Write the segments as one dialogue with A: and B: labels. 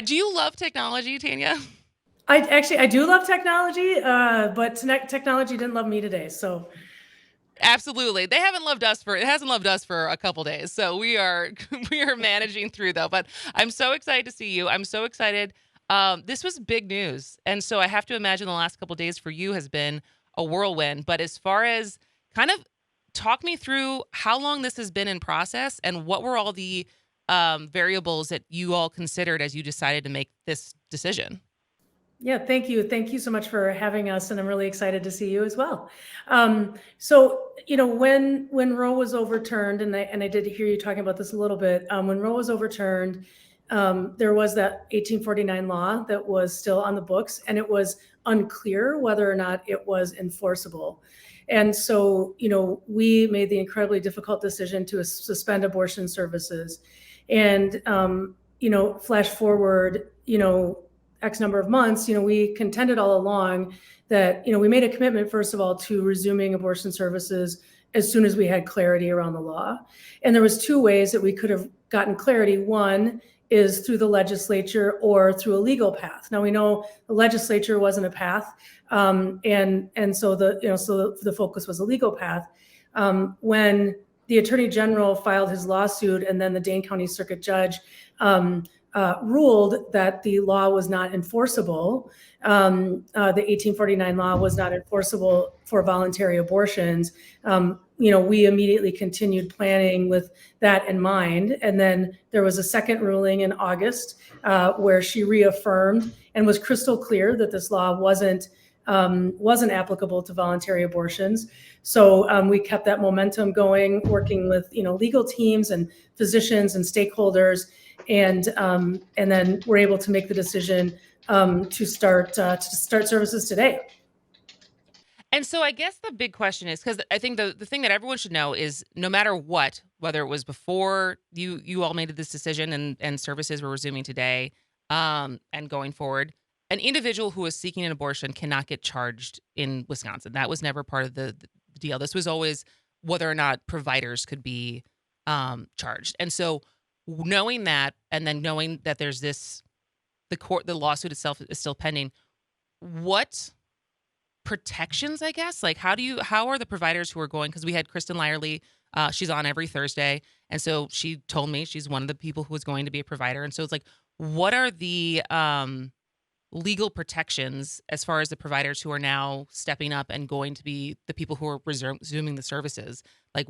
A: Do you love technology, Tanya?
B: I do love technology, but technology didn't love me today. So
A: Absolutely. They haven't loved us for it hasn't loved us for a couple days. So we are we are managing through though. But I'm so excited to see you. I'm so excited. This was big news. And so I have to imagine the last couple days for you has been a whirlwind. But as far as kind of talk me through how long this has been in process and what were all the variables that you all considered as you decided to make this decision?
B: yeah, thank you. Thank you so much for having us, and I'm really excited to see you as well. So when Roe was overturned, and I did hear you talking about this a little bit. When Roe was overturned, there was that 1849 law that was still on the books, and it was unclear whether or not it was enforceable. And so, we made the incredibly difficult decision to suspend abortion services. And, flash forward, X number of months, we contended all along that, we made a commitment, first of all, to resuming abortion services as soon as we had clarity around the law. And there was two ways that we could have gotten clarity. One is through the legislature or through a legal path. Now we know the legislature wasn't a path, and so the focus was a legal path. When the Attorney General filed his lawsuit, and then the Dane County Circuit Judge ruled that the law was not enforceable. The 1849 law was not enforceable for voluntary abortions. We immediately continued planning with that in mind. And then there was a second ruling in August where she reaffirmed and was crystal clear that this law wasn't applicable to voluntary abortions. So we kept that momentum going, working with legal teams and physicians and stakeholders, and then we're able to make the decision to start services today.
A: And so I guess the big question is, because I think the thing that everyone should know is no matter what, whether it was before you all made this decision and services were resuming today and going forward, an individual who is seeking an abortion cannot get charged in Wisconsin. That was never part of the deal. This was always whether or not providers could be charged. And so knowing that, and then knowing that there's the lawsuit itself is still pending, what protections, I guess, like how are the providers who are going, because we had Kristen Lyerly, she's on every Thursday, and so she told me she's one of the people who is going to be a provider. And so it's like, what are the legal protections as far as the providers who are now stepping up and going to be the people who are resuming the services? Like,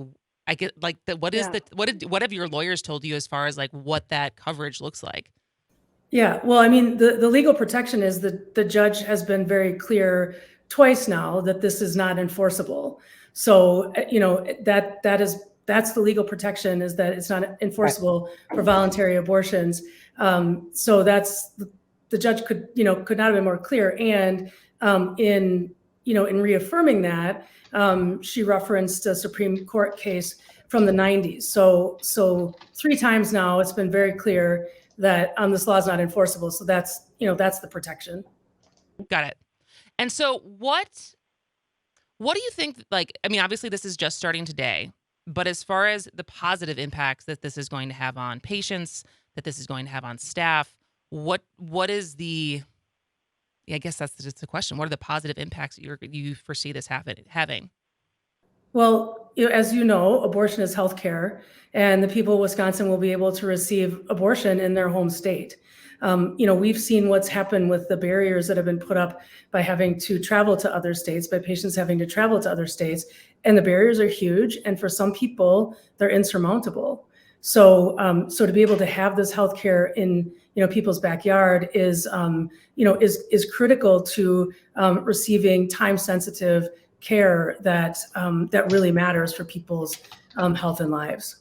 A: I get like
B: Yeah.
A: what have your lawyers told you as far as like what that coverage looks like?
B: Yeah, well, I mean, the legal protection is that the judge has been very clear twice now that this is not enforceable. So, that's the legal protection, is that it's not enforceable for voluntary abortions. So the judge could not have been more clear. And in reaffirming that, she referenced a Supreme Court case from the 90s. So three times now it's been very clear that this law is not enforceable. So that's the protection.
A: Got it. And so what do you think, like, I mean, obviously this is just starting today, but as far as the positive impacts that this is going to have on patients, that this is going to have on staff, what is the, yeah, I guess that's just the question. What are the positive impacts that you foresee this having?
B: Well, as you know, abortion is healthcare, and the people of Wisconsin will be able to receive abortion in their home state. We've seen what's happened with the barriers that have been put up by having to travel to other states, by patients having to travel to other states, and the barriers are huge. And for some people, they're insurmountable. So to be able to have this healthcare in people's backyard is critical to receiving time-sensitive care that really matters for people's health and lives.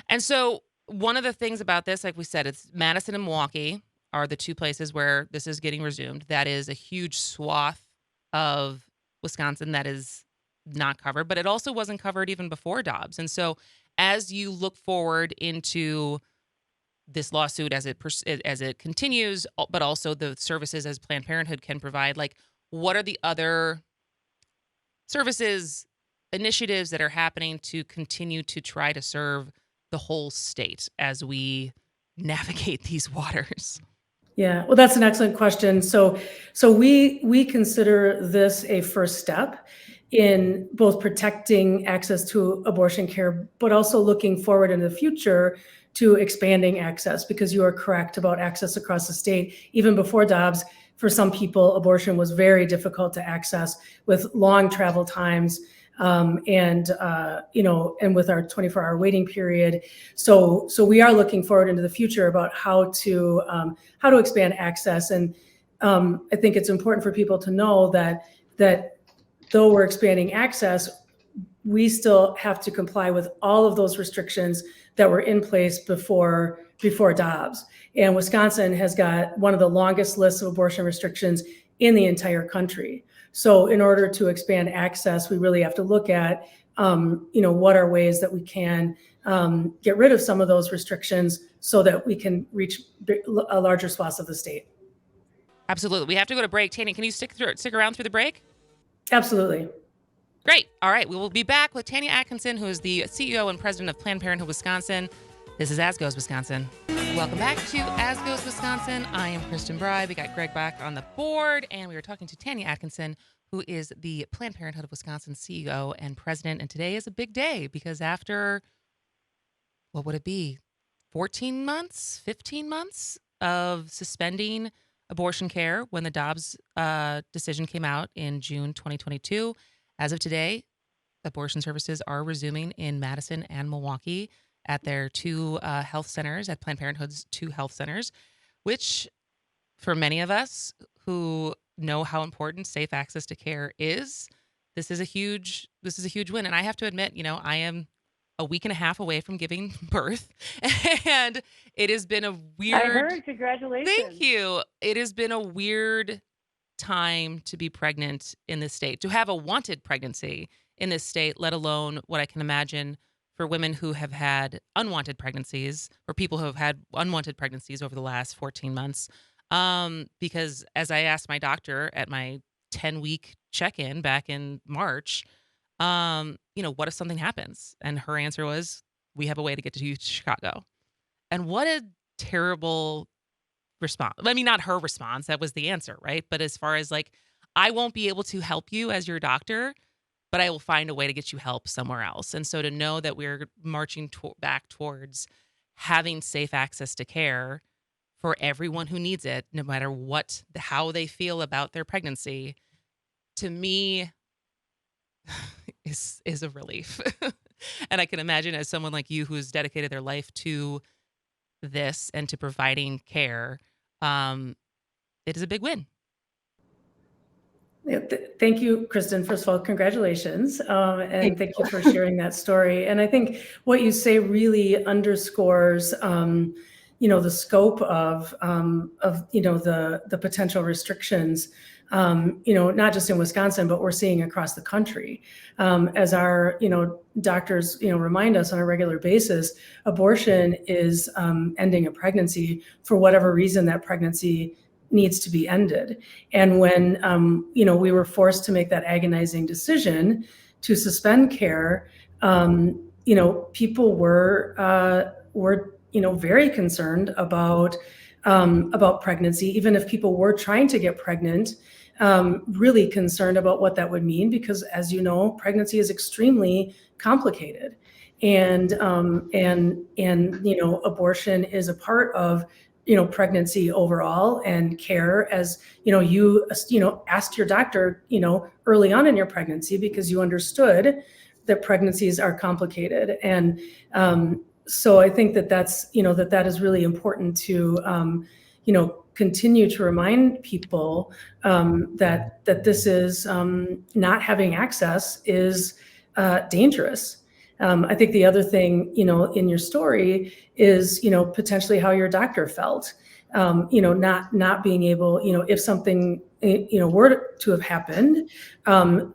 A: And so one of the things about this, like we said, it's Madison and Milwaukee are the two places where this is getting resumed. That is a huge swath of Wisconsin that is not covered, but it also wasn't covered even before Dobbs. And so as you look forward into this lawsuit as it continues, but also the services as Planned Parenthood can provide, like what are the other services, initiatives that are happening to continue to try to serve the whole state as we navigate these waters?
B: Yeah, well, that's an excellent question. So we consider this a first step in both protecting access to abortion care, but also looking forward in the future to expanding access, because you are correct about access across the state. Even before Dobbs, for some people, abortion was very difficult to access with long travel times, and with our 24-hour waiting period. So we are looking forward into the future about how to expand access. And I think it's important for people to know that though we're expanding access, we still have to comply with all of those restrictions that were in place before Dobbs. And Wisconsin has got one of the longest lists of abortion restrictions in the entire country. So in order to expand access, we really have to look at, what are ways that we can get rid of some of those restrictions so that we can reach a larger swath of the state.
A: Absolutely. We have to go to break. Tanya, can you stick around through the break?
B: Absolutely.
A: Great. All right. We will be back with Tanya Atkinson, who is the CEO and president of Planned Parenthood Wisconsin. This is As Goes Wisconsin. Welcome back to As Goes Wisconsin. I am Kristin Brey. We got Greg back on the board, and we are talking to Tanya Atkinson, who is the Planned Parenthood of Wisconsin CEO and president. And today is a big day because after, what would it be, 14 months, 15 months of suspending abortion care when the Dobbs decision came out in June 2022, as of today, abortion services are resuming in Madison and Milwaukee at their two health centers, at Planned Parenthood's two health centers, which for many of us who know how important safe access to care is, this is a huge win. And I have to admit, I am a week and a half away from giving birth, and it has been a weird.
C: I heard. Congratulations.
A: Thank you. It has been a weird time to be pregnant in this state, to have a wanted pregnancy in this state, let alone what I can imagine for women who have had unwanted pregnancies, or people who have had unwanted pregnancies over the last 14 months. Because as I asked my doctor at my 10-week check-in back in March, what if something happens? And her answer was, we have a way to get to you to Chicago. And what a terrible response. I mean, not her response. That was the answer, right? But as far as I won't be able to help you as your doctor, but I will find a way to get you help somewhere else. And so to know that we're marching back towards having safe access to care for everyone who needs it, no matter how they feel about their pregnancy, to me is a relief. And I can imagine, as someone like you who's dedicated their life to this and to providing care, it is a big win.
B: Yeah, thank you, Kristin. First of all, congratulations, and thank you for sharing that story. And I think what you say really underscores, the scope of the potential restrictions, not just in Wisconsin, but we're seeing across the country. As our, doctors, remind us on a regular basis, abortion is ending a pregnancy for whatever reason that pregnancy needs to be ended. And when, we were forced to make that agonizing decision to suspend care, people were very concerned about pregnancy, even if people were trying to get pregnant, really concerned about what that would mean, because as you know, pregnancy is extremely complicated. And abortion is a part of pregnancy overall and care, as you asked your doctor early on in your pregnancy, because you understood that pregnancies are complicated. And so I think that's that is really important to continue to remind people that this is not having access is dangerous. I think the other thing, in your story is, potentially how your doctor felt, not being able, if something, were to have happened,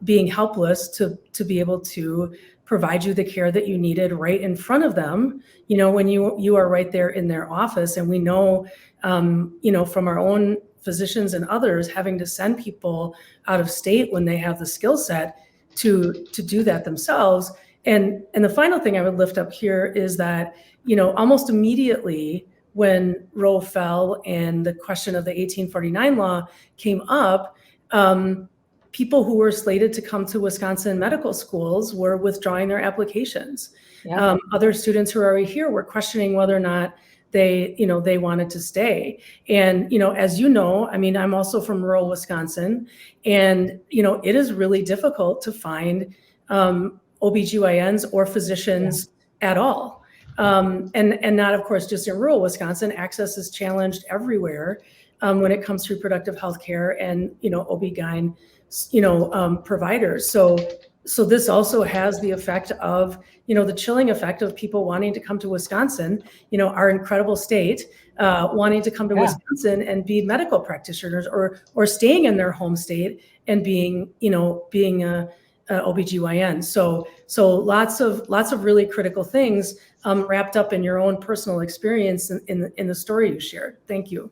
B: being helpless to be able to provide you the care that you needed right in front of them, when you are right there in their office. And we know, from our own physicians and others, having to send people out of state when they have the skill set to do that themselves. And the final thing I would lift up here is that, almost immediately when Roe fell and the question of the 1849 law came up, people who were slated to come to Wisconsin medical schools were withdrawing their applications.
C: Yeah.
B: Other students who are already here were questioning whether or not they wanted to stay. And, as you know, I mean, I'm also from rural Wisconsin, and, it is really difficult to find OBGYNs or physicians at all. And not, of course, just in rural Wisconsin. Access is challenged everywhere when it comes to reproductive health care and, OB-GYN, providers. So this also has the effect of, the chilling effect of people wanting to come to Wisconsin, our incredible state, wanting to come to Wisconsin and be medical practitioners or staying in their home state and being a OBGYN. So lots of really critical things wrapped up in your own personal experience in the story you shared. Thank you.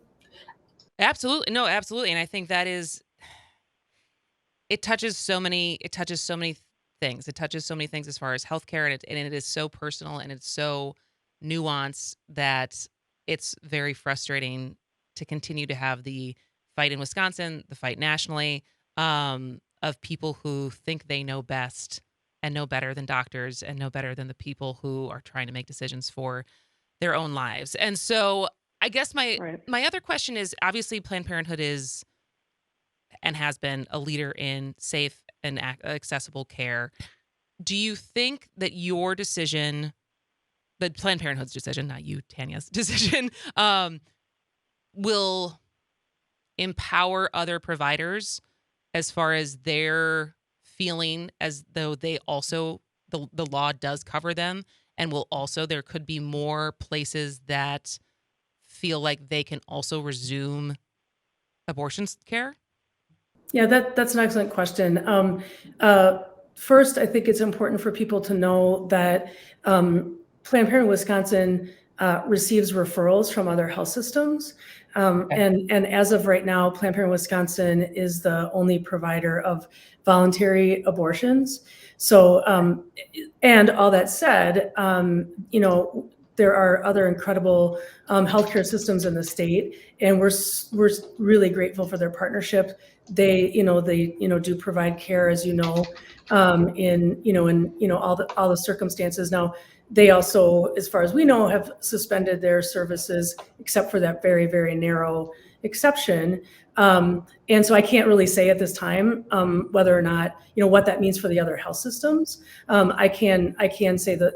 A: Absolutely. No, absolutely. And I think that it touches so many things. It touches so many things as far as healthcare, and it is so personal and it's so nuanced that it's very frustrating to continue to have the fight in Wisconsin, the fight nationally, of people who think they know best and know better than doctors and know better than the people who are trying to make decisions for their own lives. And so I guess my other question is, obviously Planned Parenthood is and has been a leader in safe and accessible care. Do you think that your decision, the Planned Parenthood's decision, not you, Tanya's decision, will empower other providers as far as their feeling as though they also, the law does cover them, and there could be more places that feel like they can also resume abortion care?
B: Yeah, that's an excellent question. First, I think it's important for people to know that Planned Parenthood Wisconsin receives referrals from other health systems. And as of right now, Planned Parenthood Wisconsin is the only provider of voluntary abortions. So, and all that said, there are other incredible healthcare systems in the state, and we're really grateful for their partnership. They do provide care, as in all the circumstances. Now, they also, as far as we know, have suspended their services except for that very, very narrow exception. And so I can't really say at this time whether or not, what that means for the other health systems. I can say that,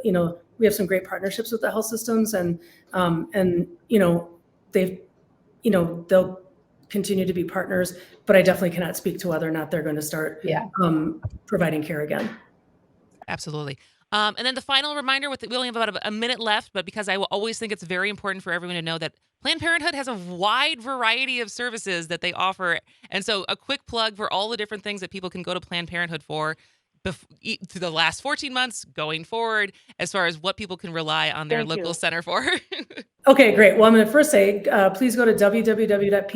B: we have some great partnerships with the health systems, and they'll continue to be partners, but I definitely cannot speak to whether or not they're going to start providing care again.
A: Absolutely. And then the final reminder, we only have about a minute left, but because I will always think it's very important for everyone to know that Planned Parenthood has a wide variety of services that they offer. And so a quick plug for all the different things that people can go to Planned Parenthood for through the last 14 months going forward, as far as what people can rely on their local center for.
B: Okay, great. Well, I'm going to first say, please go to www.ppwi.org,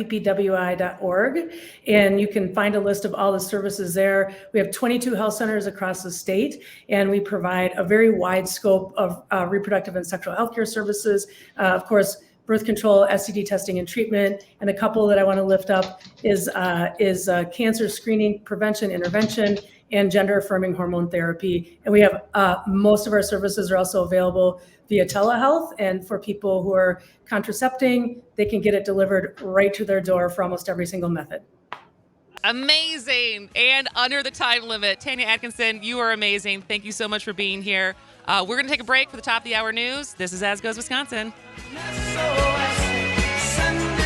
B: and you can find a list of all the services there. We have 22 health centers across the state, and we provide a very wide scope of reproductive and sexual health care services. Of course, birth control, STD testing and treatment, and a couple that I want to lift up is cancer screening, prevention, intervention, and gender-affirming hormone therapy. And we have most of our services are also available via telehealth. And for people who are contracepting, they can get it delivered right to their door for almost every single method.
A: Amazing. And under the time limit. Tanya Atkinson, you are amazing. Thank you so much for being here. We're going to take a break for the top of the hour news. This is As Goes Wisconsin.